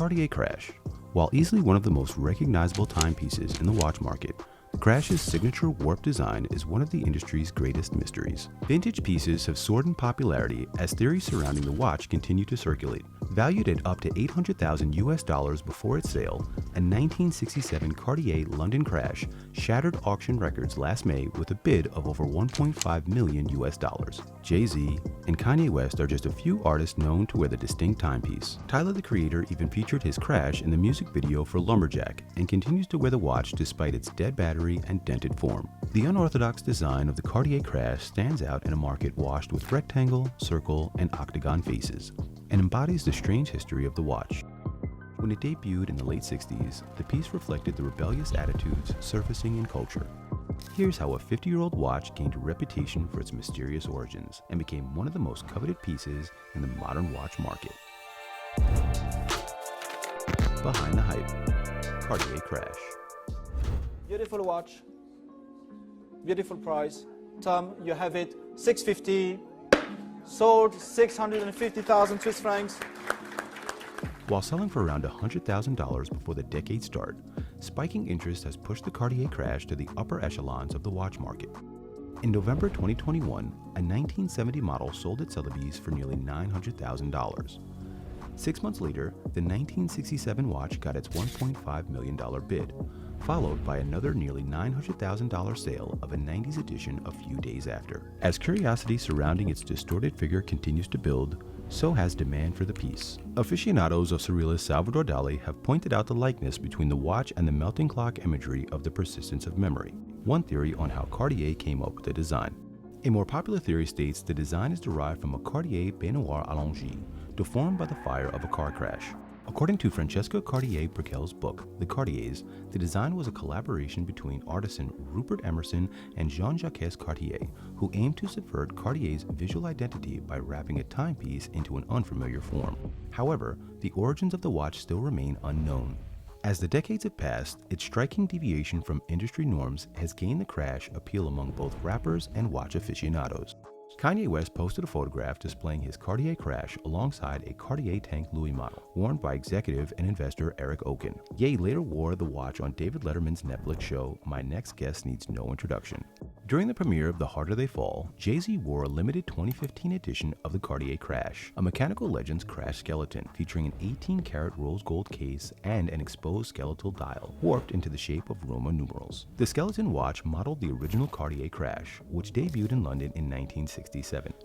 Cartier Crash. While easily one of the most recognizable timepieces in the watch market, the Crash's signature warp design is one of the industry's greatest mysteries. Vintage pieces have soared in popularity as theories surrounding the watch continue to circulate. Valued at up to $800,000 before its sale, a 1967 Cartier London Crash shattered auction records last May with a bid of over $1.5 million. Jay-Z and Kanye West are just a few artists known to wear the distinct timepiece. Tyler, the Creator, even featured his Crash in the music video for Lumberjack and continues to wear the watch despite its dead battery and dented form. The unorthodox design of the Cartier Crash stands out in a market washed with rectangle, circle, and octagon faces, and embodies the strange history of the watch. When it debuted in the late 60s, the piece reflected the rebellious attitudes surfacing in culture. Here's how a 50-year-old watch gained a reputation for its mysterious origins and became one of the most coveted pieces in the modern watch market. Behind the hype, Cartier Crash. Beautiful watch, beautiful price. Tom, you have it, 650, sold 650,000 Swiss francs. While selling for around $100,000 before the decade start, spiking interest has pushed the Cartier Crash to the upper echelons of the watch market. In November 2021, a 1970 model sold at Sotheby's for nearly $900,000. 6 months later, the 1967 watch got its $1.5 million bid, followed by another nearly $900,000 sale of a 90s edition a few days after. As curiosity surrounding its distorted figure continues to build, so has demand for the piece. Aficionados of surrealist Salvador Dali have pointed out the likeness between the watch and the melting clock imagery of the persistence of memory, one theory on how Cartier came up with the design. A more popular theory states the design is derived from a Cartier Baignoire Allongée, deformed by the fire of a car crash. According to Francesca Cartier-Braquel's book, The Cartiers, the design was a collaboration between artisan Rupert Emerson and Jean-Jacques Cartier, who aimed to subvert Cartier's visual identity by wrapping a timepiece into an unfamiliar form. However, the origins of the watch still remain unknown. As the decades have passed, its striking deviation from industry norms has gained the Crash appeal among both rappers and watch aficionados. Kanye West posted a photograph displaying his Cartier Crash alongside a Cartier Tank Louis model, worn by executive and investor Eric Oken. Ye later wore the watch on David Letterman's Netflix show, My Next Guest Needs No Introduction. During the premiere of The Harder They Fall, Jay-Z wore a limited 2015 edition of the Cartier Crash, a Mechanical Legends Crash skeleton featuring an 18-karat rose gold case and an exposed skeletal dial, warped into the shape of Roman numerals. The skeleton watch modeled the original Cartier Crash, which debuted in London in 1967.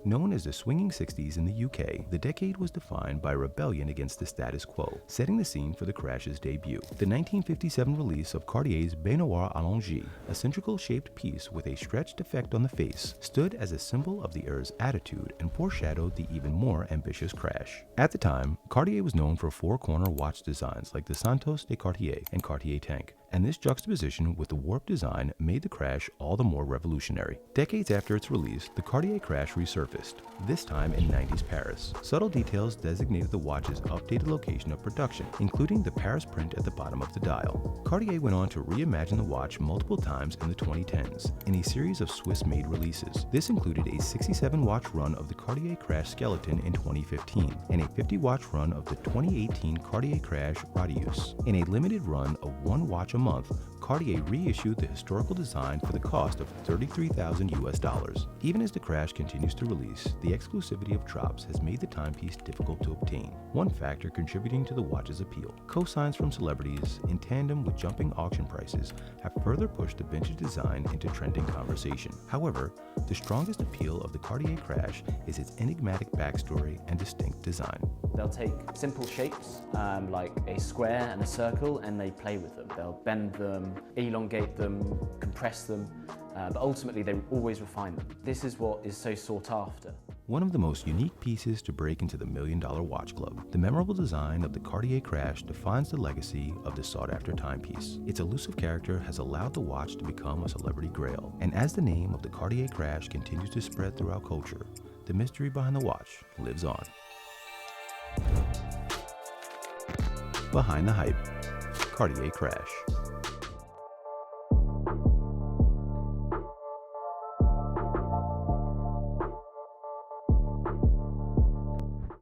Known as the swinging 60s in the UK, the decade was defined by rebellion against the status quo, setting the scene for the Crash's debut. The 1957 release of Cartier's Baignoire Allongée, a cylindrical-shaped piece with a stretched effect on the face, stood as a symbol of the era's attitude and foreshadowed the even more ambitious Crash. At the time, Cartier was known for four-corner watch designs like the Santos de Cartier and Cartier Tank, and this juxtaposition with the warp design made the Crash all the more revolutionary. Decades after its release, the Cartier Crash resurfaced, this time in 90s Paris. Subtle details designated the watch's updated location of production, including the Paris print at the bottom of the dial. Cartier went on to reimagine the watch multiple times in the 2010s, in a series of Swiss-made releases. This included a 67-watch run of the Cartier Crash skeleton in 2015, and a 50-watch run of the 2018 Cartier Crash Radius. In a limited run of one watch a month, Cartier reissued the historical design for the cost of $33,000. Even as the Crash continues to release, the exclusivity of drops has made the timepiece difficult to obtain, one factor contributing to the watch's appeal. Cosigns from celebrities, in tandem with jumping auction prices, have further pushed the vintage design into trending conversation. However, the strongest appeal of the Cartier Crash is its enigmatic backstory and distinct design. They'll take simple shapes, like a square and a circle, and they play with them. They'll bend them, elongate them, compress them, but ultimately they always refine them. This is what is so sought after. One of the most unique pieces to break into the $1 Million Watch Club, the memorable design of the Cartier Crash defines the legacy of the sought-after timepiece. Its elusive character has allowed the watch to become a celebrity grail, and as the name of the Cartier Crash continues to spread throughout culture, the mystery behind the watch lives on. Behind the hype, Cartier Crash.